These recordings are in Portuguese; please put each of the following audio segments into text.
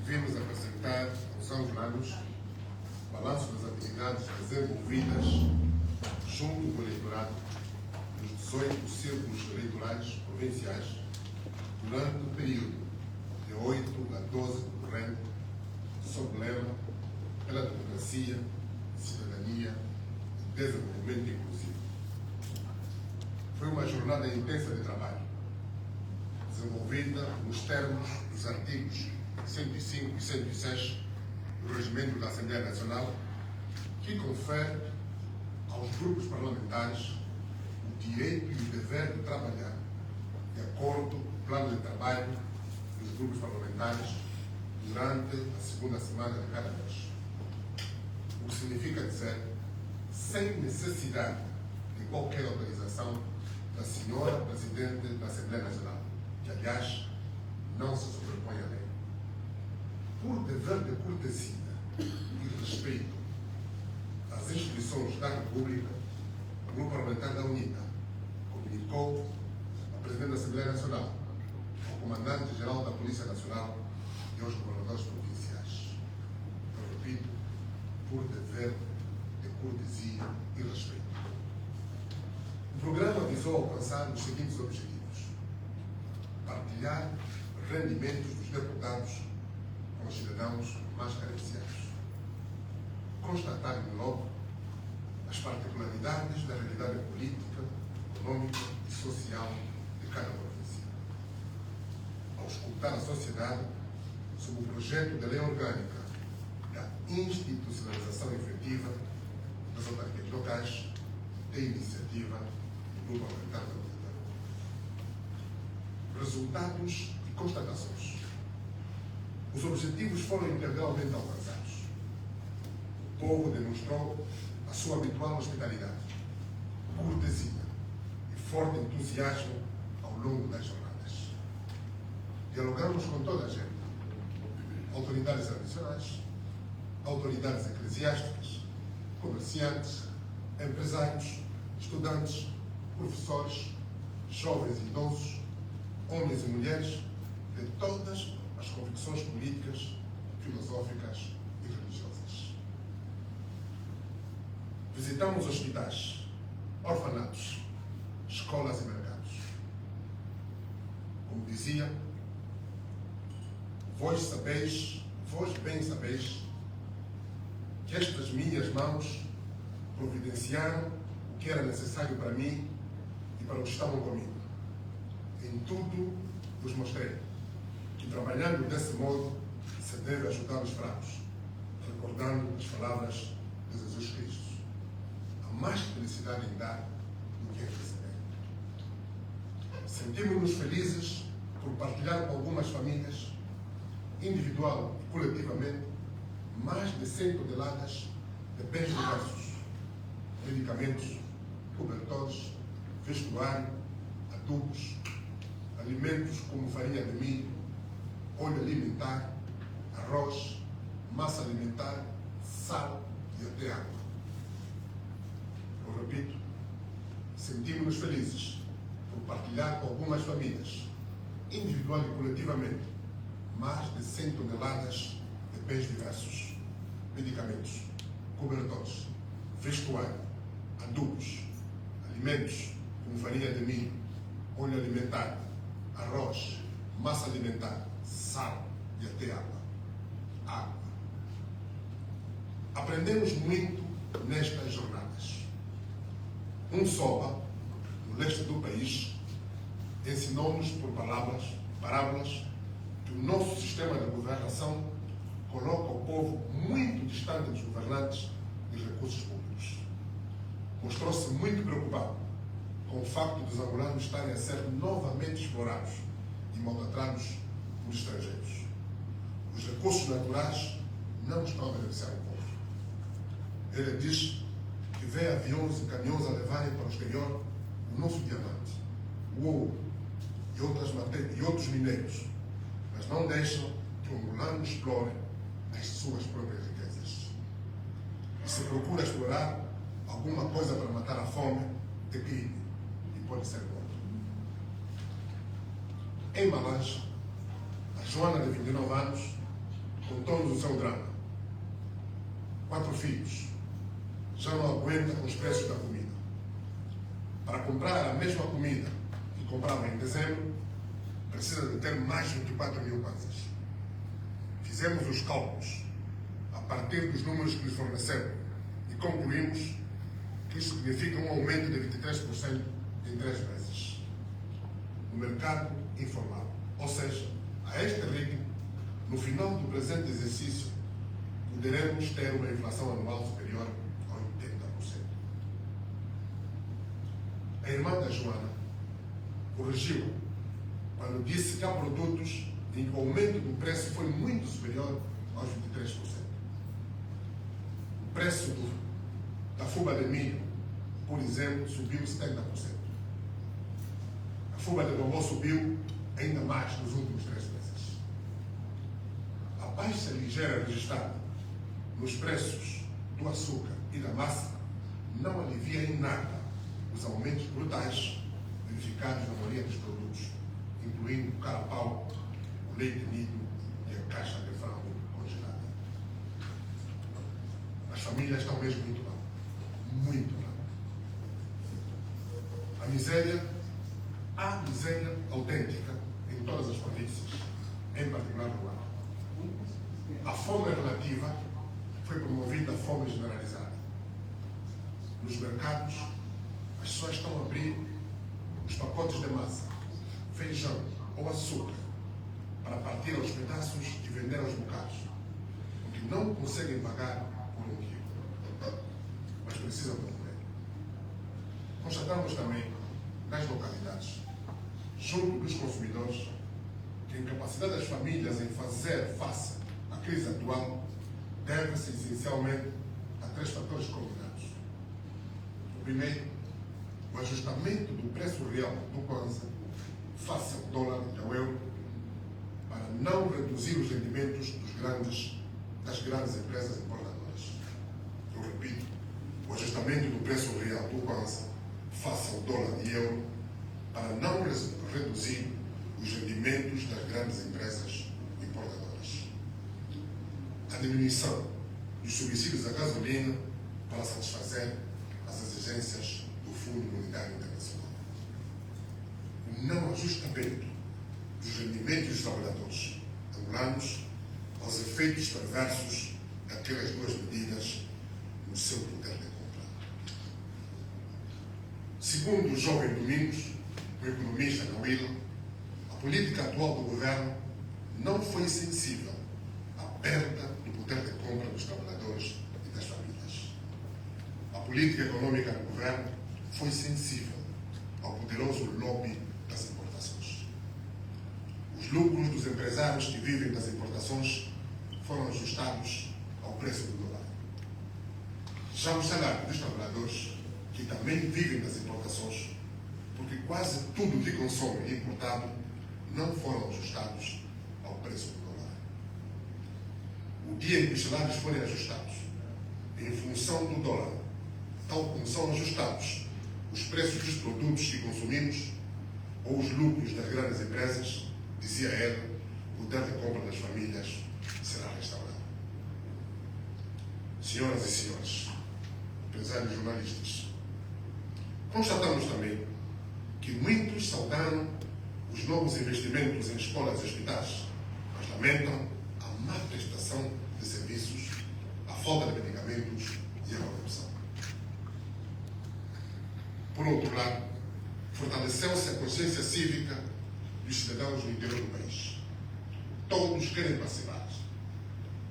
vimos apresentar aos órgãos balanço das atividades desenvolvidas junto do eleitorado nos 18 círculos eleitorais provinciais durante o período de 8 a 12 de corrente, sob o lema pela democracia, cidadania e desenvolvimento inclusivo. Foi uma jornada intensa de trabalho, desenvolvida nos termos dos artigos 105 e 106 do Regimento da Assembleia Nacional, que confere aos grupos parlamentares o direito e o dever de trabalhar de acordo com o plano de trabalho dos grupos parlamentares durante a segunda semana de cada mês. O que significa dizer, sem necessidade de qualquer autorização da senhora Presidente da Assembleia Nacional, que, aliás, não se sobrepõe à lei. Por dever de cortesia e respeito às instituições da República, o Grupo Parlamentar da UNITA comunicou ao Presidente da Assembleia Nacional, ao Comandante-Geral da Polícia Nacional e aos governadores provinciais. Eu repito, por dever de cortesia e respeito. O programa visou alcançar os seguintes objetivos: partilhar rendimentos dos deputados com os cidadãos mais carenciados, constatar logo as particularidades da realidade política, econômica e social de cada província, auscultar a sociedade sobre o projeto de lei orgânica da institucionalização efetiva das autarquias locais, de iniciativa do Grupo Parlamentar da UNITA. Resultados e constatações. Os objetivos foram integralmente alcançados. O povo demonstrou a sua habitual hospitalidade, cortesia e forte entusiasmo ao longo das jornadas. Dialogamos com toda a gente, autoridades tradicionais, autoridades eclesiásticas, comerciantes, empresários, estudantes, professores, jovens e idosos, homens e mulheres de todas as convicções políticas, filosóficas e religiosas. Visitamos hospitais, orfanatos, escolas e mercados. Como dizia, vós bem sabeis que estas minhas mãos providenciaram o que era necessário para mim e para os que estavam comigo. Em tudo vos mostrei que, trabalhando desse modo, se deve ajudar os fracos, recordando as palavras de Jesus Cristo. Há mais felicidade em dar do que em receber. Sentimos-nos felizes por partilhar com algumas famílias, individual e coletivamente, mais de 100 toneladas de bens diversos, medicamentos, cobertores, vestuário, adubos, alimentos como farinha de milho, óleo alimentar, arroz, massa alimentar, sal e até água. Eu repito, sentimos-nos felizes por partilhar com algumas famílias, individual e coletivamente, mais de 100 toneladas de bens diversos, medicamentos, cobertores, vestuário, adubos, alimentos como farinha de milho, óleo alimentar, arroz, massa alimentar, sal e até água. Aprendemos muito nestas jornadas. Um soba, no leste do país, ensinou-nos por parábolas, que o nosso sistema de governação coloca o povo muito distante dos governantes e recursos públicos. Mostrou-se muito preocupado com o facto dos angolanos estarem a ser novamente explorados e maltratados por estrangeiros. Os recursos naturais não estão a beneficiar o povo. Ele diz que vê aviões e caminhões a levarem para o exterior o nosso diamante, o ouro e outros minérios, mas não deixam que o angolano explore as suas próprias riquezas. E se procura explorar alguma coisa para matar a fome, de crime, e pode ser morto. Em Malange, a Joana, de 29 anos, contou-nos o seu drama. 4 filhos, já não aguenta os preços da comida. Para comprar a mesma comida que comprava em dezembro, precisa de ter mais de 24 mil kwanzas. Fizemos os cálculos a partir dos números que nos forneceram e concluímos que isso significa um aumento de 23% em 3 meses no mercado informal. Ou seja, a este ritmo, no final do presente exercício, poderemos ter uma inflação anual superior a 80%. A irmã da Joana corrigiu quando disse que há produtos em que o aumento do preço foi muito superior aos 23%. O preço da fuba de milho, por exemplo, subiu 70%. A fuba de bobó subiu ainda mais nos últimos 3 meses. A baixa ligeira registrada nos preços do açúcar e da massa não alivia em nada os aumentos brutais verificados na maioria dos produtos, incluindo o carapau, o leite nido e a caixa de frango congelada. As famílias estão mesmo muito mal. Muito mal. A miséria, há miséria autêntica em todas as províncias, em particular no Luanda. A fome relativa foi promovida a fome generalizada. Nos mercados, as pessoas estão a abrir os pacotes de massa, feijão ou açúcar para partir aos pedaços e vender aos bocados, porque não conseguem pagar por 1 quilo, mas precisam de comer. Constatamos também, nas localidades, junto dos consumidores, que a incapacidade das famílias em fazer face à crise atual deve-se essencialmente a 3 fatores combinados. O primeiro, o ajustamento do preço real do kwanza face ao dólar e ao euro para não reduzir os rendimentos das grandes empresas importadoras. Eu repito, o ajustamento do preço real do kwanza face ao dólar e euro para não reduzir os rendimentos das grandes empresas importadoras. A diminuição dos subsídios à gasolina para satisfazer as exigências do Fundo Monetário Internacional. O não ajustamento dos rendimentos dos trabalhadores angolanos aos efeitos perversos daquelas 2 medidas no seu poder de compra. Segundo o jovem Domingos, o economista Nauíla, a política atual do governo não foi sensível à perda do poder de compra dos trabalhadores e das famílias. A política econômica do governo foi sensível ao poderoso lobby das importações. Os lucros dos empresários que vivem das importações foram ajustados ao preço do dólar. Já os salários dos trabalhadores, que também vivem das importações, porque quase tudo que consomem é importado, não foram ajustados ao preço do dólar. O dia em que os salários forem ajustados em função do dólar, tal como são ajustados os preços dos produtos que consumimos ou os lucros das grandes empresas, dizia ele, o poder de compra das famílias será restaurado. Senhoras e senhores, empresários e jornalistas, constatamos também que muitos saudaram os novos investimentos em escolas e hospitais, mas lamentam a má prestação de serviços, a falta de medicamentos e a corrupção. Por outro lado, fortaleceu-se a consciência cívica dos cidadãos do interior do país. Todos querem participar.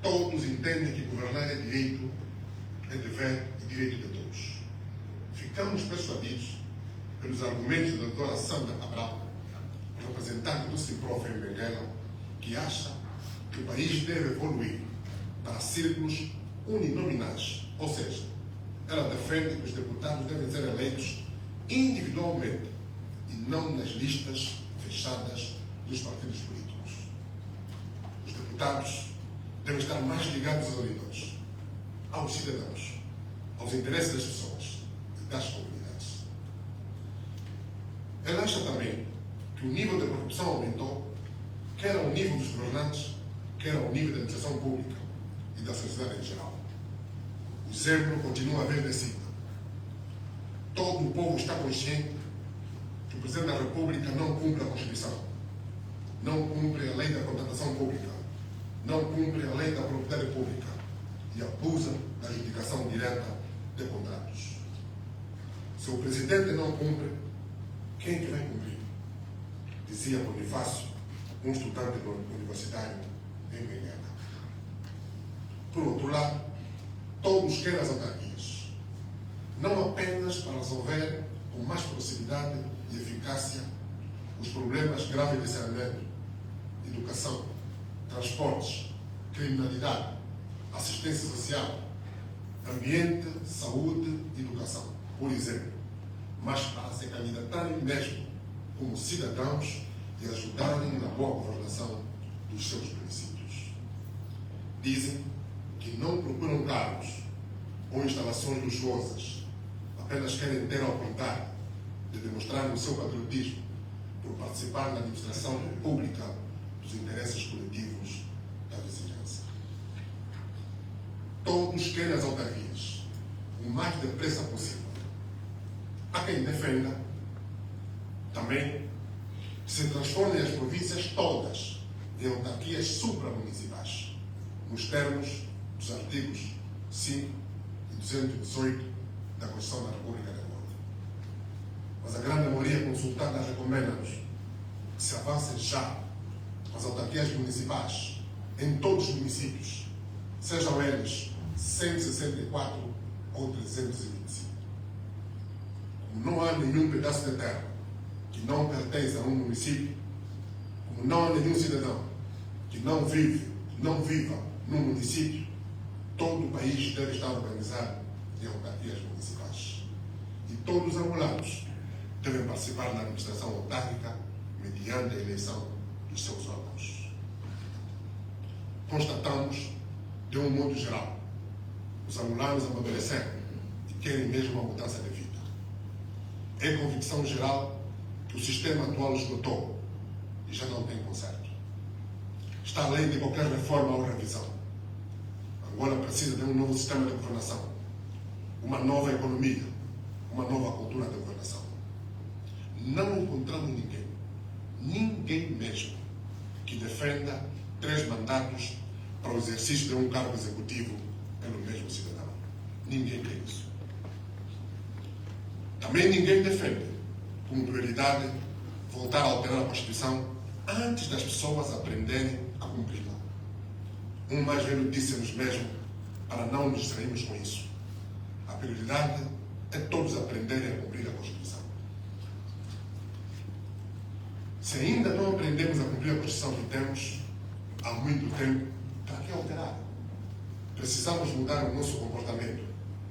Todos entendem que governar é direito, é dever e direito de todos. Ficamos persuadidos pelos argumentos da doutora Sandra Cabral, representante do CIPROF em Benguela, que acha que o país deve evoluir para círculos uninominais, ou seja, ela defende que os deputados devem ser eleitos individualmente e não nas listas fechadas dos partidos políticos. Os deputados devem estar mais ligados aos eleitores, aos cidadãos, aos interesses das pessoas e das comunidades. Ela acha também que o nível de corrupção aumentou, quer ao nível dos governantes, quer ao nível da administração pública e da sociedade em geral. O exemplo continua a ver descida. Todo o povo está consciente que o Presidente da República não cumpre a Constituição, não cumpre a lei da contratação pública, não cumpre a lei da propriedade pública e abusa da adjudicação direta de contratos. Se o Presidente não cumpre, quem é que vai cumprir? Dizia Bonifácio, um estudante universitário em Benguela. Por outro lado, todos querem as autarquias, não apenas para resolver com mais proximidade e eficácia os problemas graves de saneamento, educação, transportes, criminalidade, assistência social, ambiente, saúde e educação, por exemplo, mas para se candidatarem mesmo como cidadãos e ajudarem na boa governação dos seus municípios. Dizem que não procuram cargos ou instalações luxuosas, apenas querem ter a oportunidade de demonstrar o seu patriotismo por participar na administração pública dos interesses coletivos da vizinhança. Todos querem as autarquias o mais depressa possível. Há quem defenda também que se transformem as províncias todas em autarquias supramunicipais, nos termos dos artigos 5 e 218 da Constituição da República de Angola. Mas a grande maioria consultada recomenda-nos que se avance já com as autarquias municipais em todos os municípios, sejam eles 164 ou 325. Como não há nenhum pedaço de terra que não pertence a um município, como não há nenhum cidadão que não viva num município, todo o país deve estar organizado em autarquias municipais. E todos os angolanos devem participar na administração autárquica mediante a eleição dos seus órgãos. Constatamos, de um modo geral, os angolanos amadureceram e querem mesmo uma mudança de vida. É convicção geral que o sistema atual esgotou e já não tem conserto. Está além de qualquer reforma ou revisão. Angola precisa de um novo sistema de governação, uma nova economia, uma nova cultura de governação. Não encontramos ninguém mesmo, que defenda 3 mandatos para o exercício de um cargo executivo pelo mesmo cidadão. Ninguém quer isso. Também ninguém defende, como prioridade, voltar a alterar a Constituição antes das pessoas aprenderem a cumpri-la. Um mais velho disse-nos mesmo para não nos distrairmos com isso. A prioridade é todos aprenderem a cumprir a Constituição. Se ainda não aprendemos a cumprir a Constituição que temos há muito tempo, para que alterar? Precisamos mudar o nosso comportamento,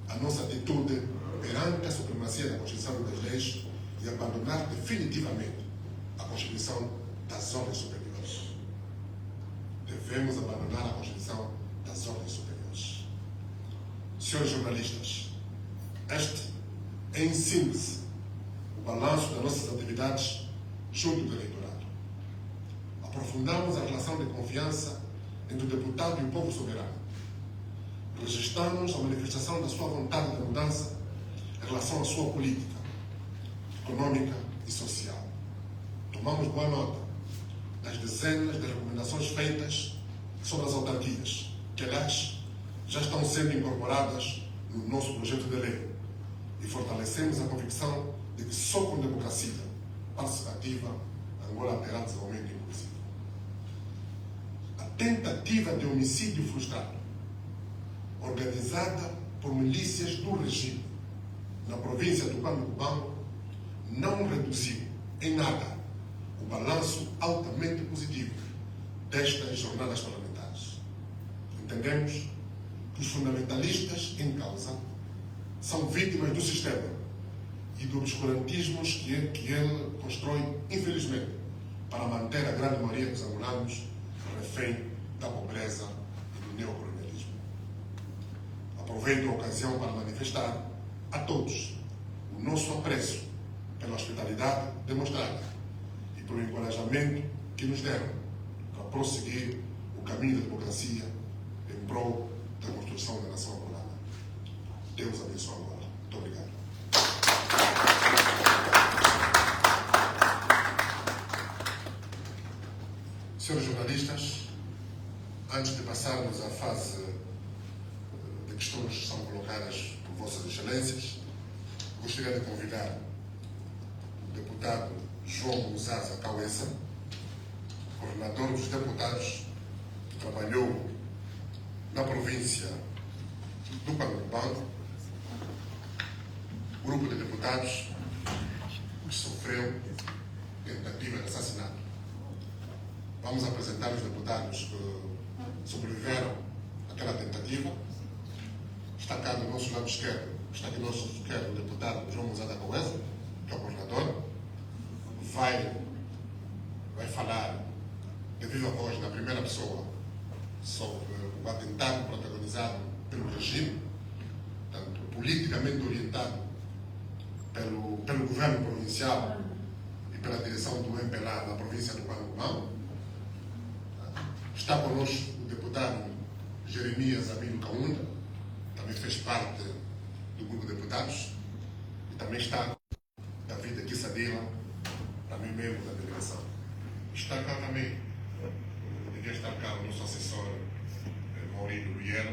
a nossa atitude perante a supremacia da Constituição e das leis e abandonar definitivamente a Constituição das ordens superiores. Devemos abandonar a Constituição das ordens superiores. Senhores jornalistas, este é, em síntese, o balanço das nossas atividades junto do eleitorado. Aprofundamos a relação de confiança entre o deputado e o povo soberano. Registramos a manifestação da sua vontade de mudança em relação à sua política econômica e social. Tomamos boa nota das dezenas de recomendações feitas sobre as autarquias, que, aliás, já estão sendo incorporadas no nosso projeto de lei, e fortalecemos a convicção de que só com democracia participativa Angola terá desenvolvimento inclusivo. A tentativa de homicídio frustrado, organizada por milícias do regime na província do Cubango, não reduziu em nada o balanço altamente positivo destas jornadas parlamentares. Entendemos que os fundamentalistas em causa são vítimas do sistema e dos obscurantismos que ele constrói, infelizmente, para manter a grande maioria dos angolanos refém da pobreza e do neocolonialismo. Aproveito a ocasião para manifestar a todos o nosso apreço pela hospitalidade demonstrada e pelo encorajamento que nos deram para prosseguir o caminho da democracia em prol da construção da nação angolana. Deus abençoe Angola. Muito obrigado. Senhores jornalistas, antes de passarmos à fase de questões que são colocadas por Vossas Excelências, gostaria de convidar o deputado João Muzaza Cauessa, coordenador dos deputados, que trabalhou na província do Panambanco, grupo de deputados que sofreu tentativa de assassinato. Vamos apresentar os deputados que sobreviveram àquela tentativa. Está cá do nosso lado esquerdo, está aqui do nosso esquerdo o deputado João Muzaza Cauessa, que é o coordenador, vai falar de viva voz, na primeira pessoa, sobre o atentado protagonizado pelo regime, tanto politicamente orientado pelo governo provincial e pela direção do MPLA na província do Panamá. Está conosco o deputado Jeremias Amino Kaunda, também fez parte do grupo de deputados, e também está David Kissadila, também membro da delegação. Está cá também, devia estar cá o nosso assessor Maurílio Vieira,